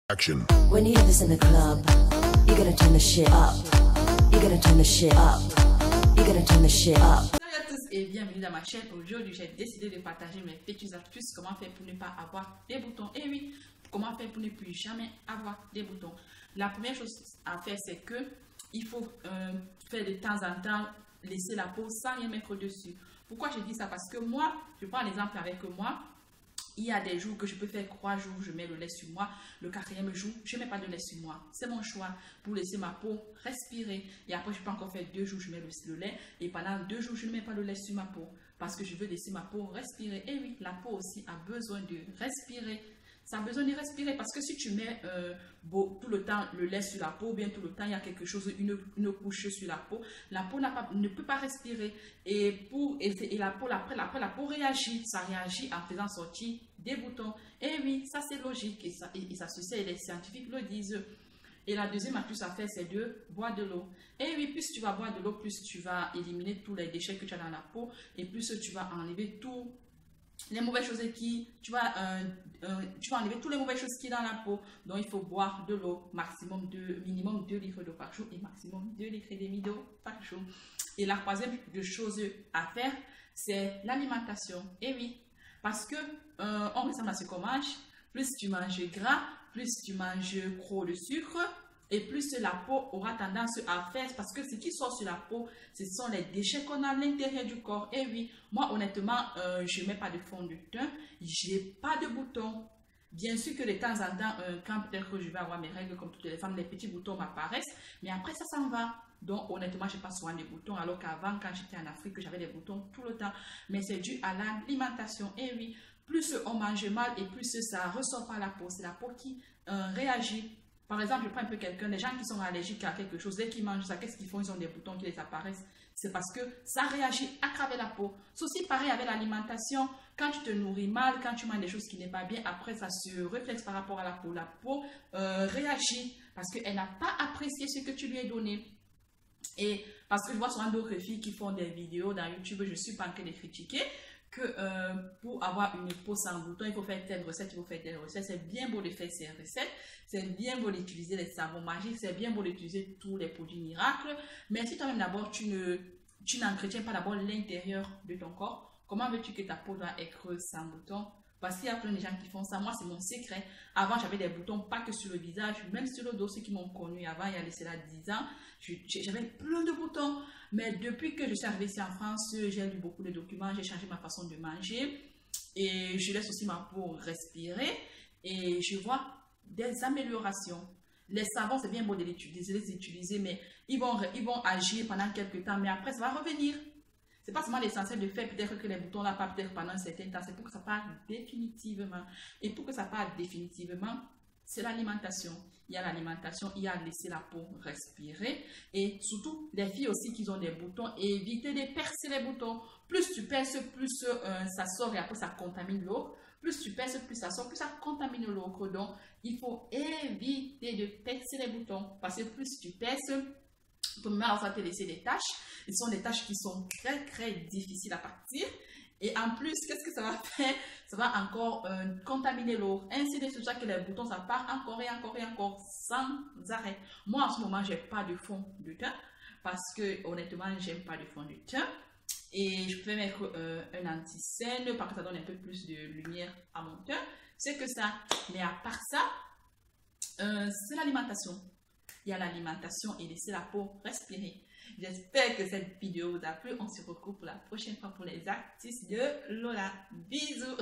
Action. When you hear this in the club, you're gonna turn the shit up. You're gonna turn the shit up. You're gonna turn the shit up. Salut à tous et bienvenue dans ma chaîne. Aujourd'hui, j'ai décidé de partager mes petites astuces. Comment faire pour ne pas avoir des boutons. Et oui, comment faire pour ne plus jamais avoir des boutons. La première chose à faire, c'est que il faut faire de temps en temps laisser la peau sans rien mettre dessus. Pourquoi je dis ça? Parce que moi, je prends l'exemple avec moi. Il y a des jours que je peux faire 3 jours, je mets le lait sur moi. Le 4e jour, je ne mets pas de lait sur moi. C'est mon choix pour laisser ma peau respirer. Et après, je peux encore faire 2 jours, je mets le lait. Et pendant 2 jours, je ne mets pas de lait sur ma peau. Parce que je veux laisser ma peau respirer. Et oui, la peau aussi a besoin de respirer. Ça a besoin de respirer parce que si tu mets tout le temps le lait sur la peau, ou bien tout le temps il y a quelque chose, une couche sur la peau ne peut pas respirer. Et la peau, après la peau réagit, ça réagit en faisant sortir des boutons. Et oui, ça c'est logique et ça se sait, les scientifiques le disent. Et la deuxième astuce à faire, c'est de boire de l'eau. Et oui, plus tu vas boire de l'eau, plus tu vas éliminer tous les déchets que tu as dans la peau et plus tu vas enlever tout. Les mauvaises choses tu vas enlever toutes les mauvaises choses qui sont dans la peau. Donc il faut boire de l'eau, minimum 2 litres d'eau par jour et maximum 2 litres et demi d'eau par jour. Et la troisième chose à faire, c'est l'alimentation. Et oui, parce que on ressemble à ce qu'on mange. Plus tu manges gras, plus tu manges trop de sucre, et plus la peau aura tendance à faire, parce que ce qui sort sur la peau, ce sont les déchets qu'on a à l'intérieur du corps. Et oui, moi honnêtement, je ne mets pas de fond de teint, j'ai pas de boutons. Bien sûr que de temps en temps, quand peut-être que je vais avoir mes règles comme toutes les femmes, les petits boutons m'apparaissent, mais après ça s'en va. Donc honnêtement, je n'ai pas souvent des boutons, alors qu'avant, quand j'étais en Afrique, j'avais des boutons tout le temps. Mais c'est dû à l'alimentation. Et oui, plus on mange mal et plus ça ressort par la peau. C'est la peau qui réagit. Par exemple, je prends un peu quelqu'un, les gens qui sont allergiques à quelque chose, dès qu'ils mangent ça, qu'est-ce qu'ils font? Ils ont des boutons qui les apparaissent. C'est parce que ça réagit à travers la peau. C'est aussi pareil avec l'alimentation. Quand tu te nourris mal, quand tu manges des choses qui n'est pas bien, après ça se réflexe par rapport à la peau. La peau réagit parce qu'elle n'a pas apprécié ce que tu lui as donné. Et parce que je vois souvent d'autres filles qui font des vidéos dans YouTube, je ne suis pas en train de critiquer, que pour avoir une peau sans boutons, il faut faire telle recette, il faut faire telle recette. C'est bien beau de faire ces recettes, c'est bien beau d'utiliser les savons magiques, c'est bien beau d'utiliser tous les produits miracles. Mais si toi-même d'abord, tu n'entretiens pas d'abord l'intérieur de ton corps, comment veux-tu que ta peau doit être sans boutons? Parce qu'il y a plein de gens qui font ça. Moi, c'est mon secret. Avant, j'avais des boutons, pas que sur le visage, même sur le dos. Ceux qui m'ont connu avant, il y a laissé là 10 ans, j'avais plein de boutons. Mais depuis que je suis arrivée ici en France, j'ai lu beaucoup de documents, j'ai changé ma façon de manger. Et je laisse aussi ma peau respirer. Et je vois des améliorations. Les savons, c'est bien beau de les utiliser, mais ils vont agir pendant quelques temps. Mais après, ça va revenir. C'est pas seulement l'essentiel de faire peut-être que les boutons là pas peut-être pendant un certain temps, c'est pour que ça parte définitivement. Et pour que ça parte définitivement, c'est l'alimentation. Il y a l'alimentation, il y a laisser la peau respirer. Et surtout, les filles aussi qui ont des boutons, éviter de percer les boutons. Plus tu perces, plus ça sort et après ça contamine l'eau. Plus tu perces, plus ça sort, plus ça contamine l'eau. Donc, il faut éviter de percer les boutons. Parce que plus tu perces, ton mère va te laisser des taches. Ce sont des tâches qui sont très très difficiles à partir. Et en plus, qu'est-ce que ça va faire? Ça va encore contaminer l'eau. Ainsi de suite, que les boutons, ça part encore et encore et encore sans arrêt. Moi, en ce moment, je n'ai pas de fond de teint. Parce que honnêtement, j'aime pas de fond de teint. Et je peux mettre un anti-cerne parce que ça donne un peu plus de lumière à mon teint. C'est que ça. Mais à part ça, c'est l'alimentation. Il y a l'alimentation et laisser la peau respirer. J'espère que cette vidéo vous a plu. On se retrouve pour la prochaine fois pour les astuces de Lola. Bisous.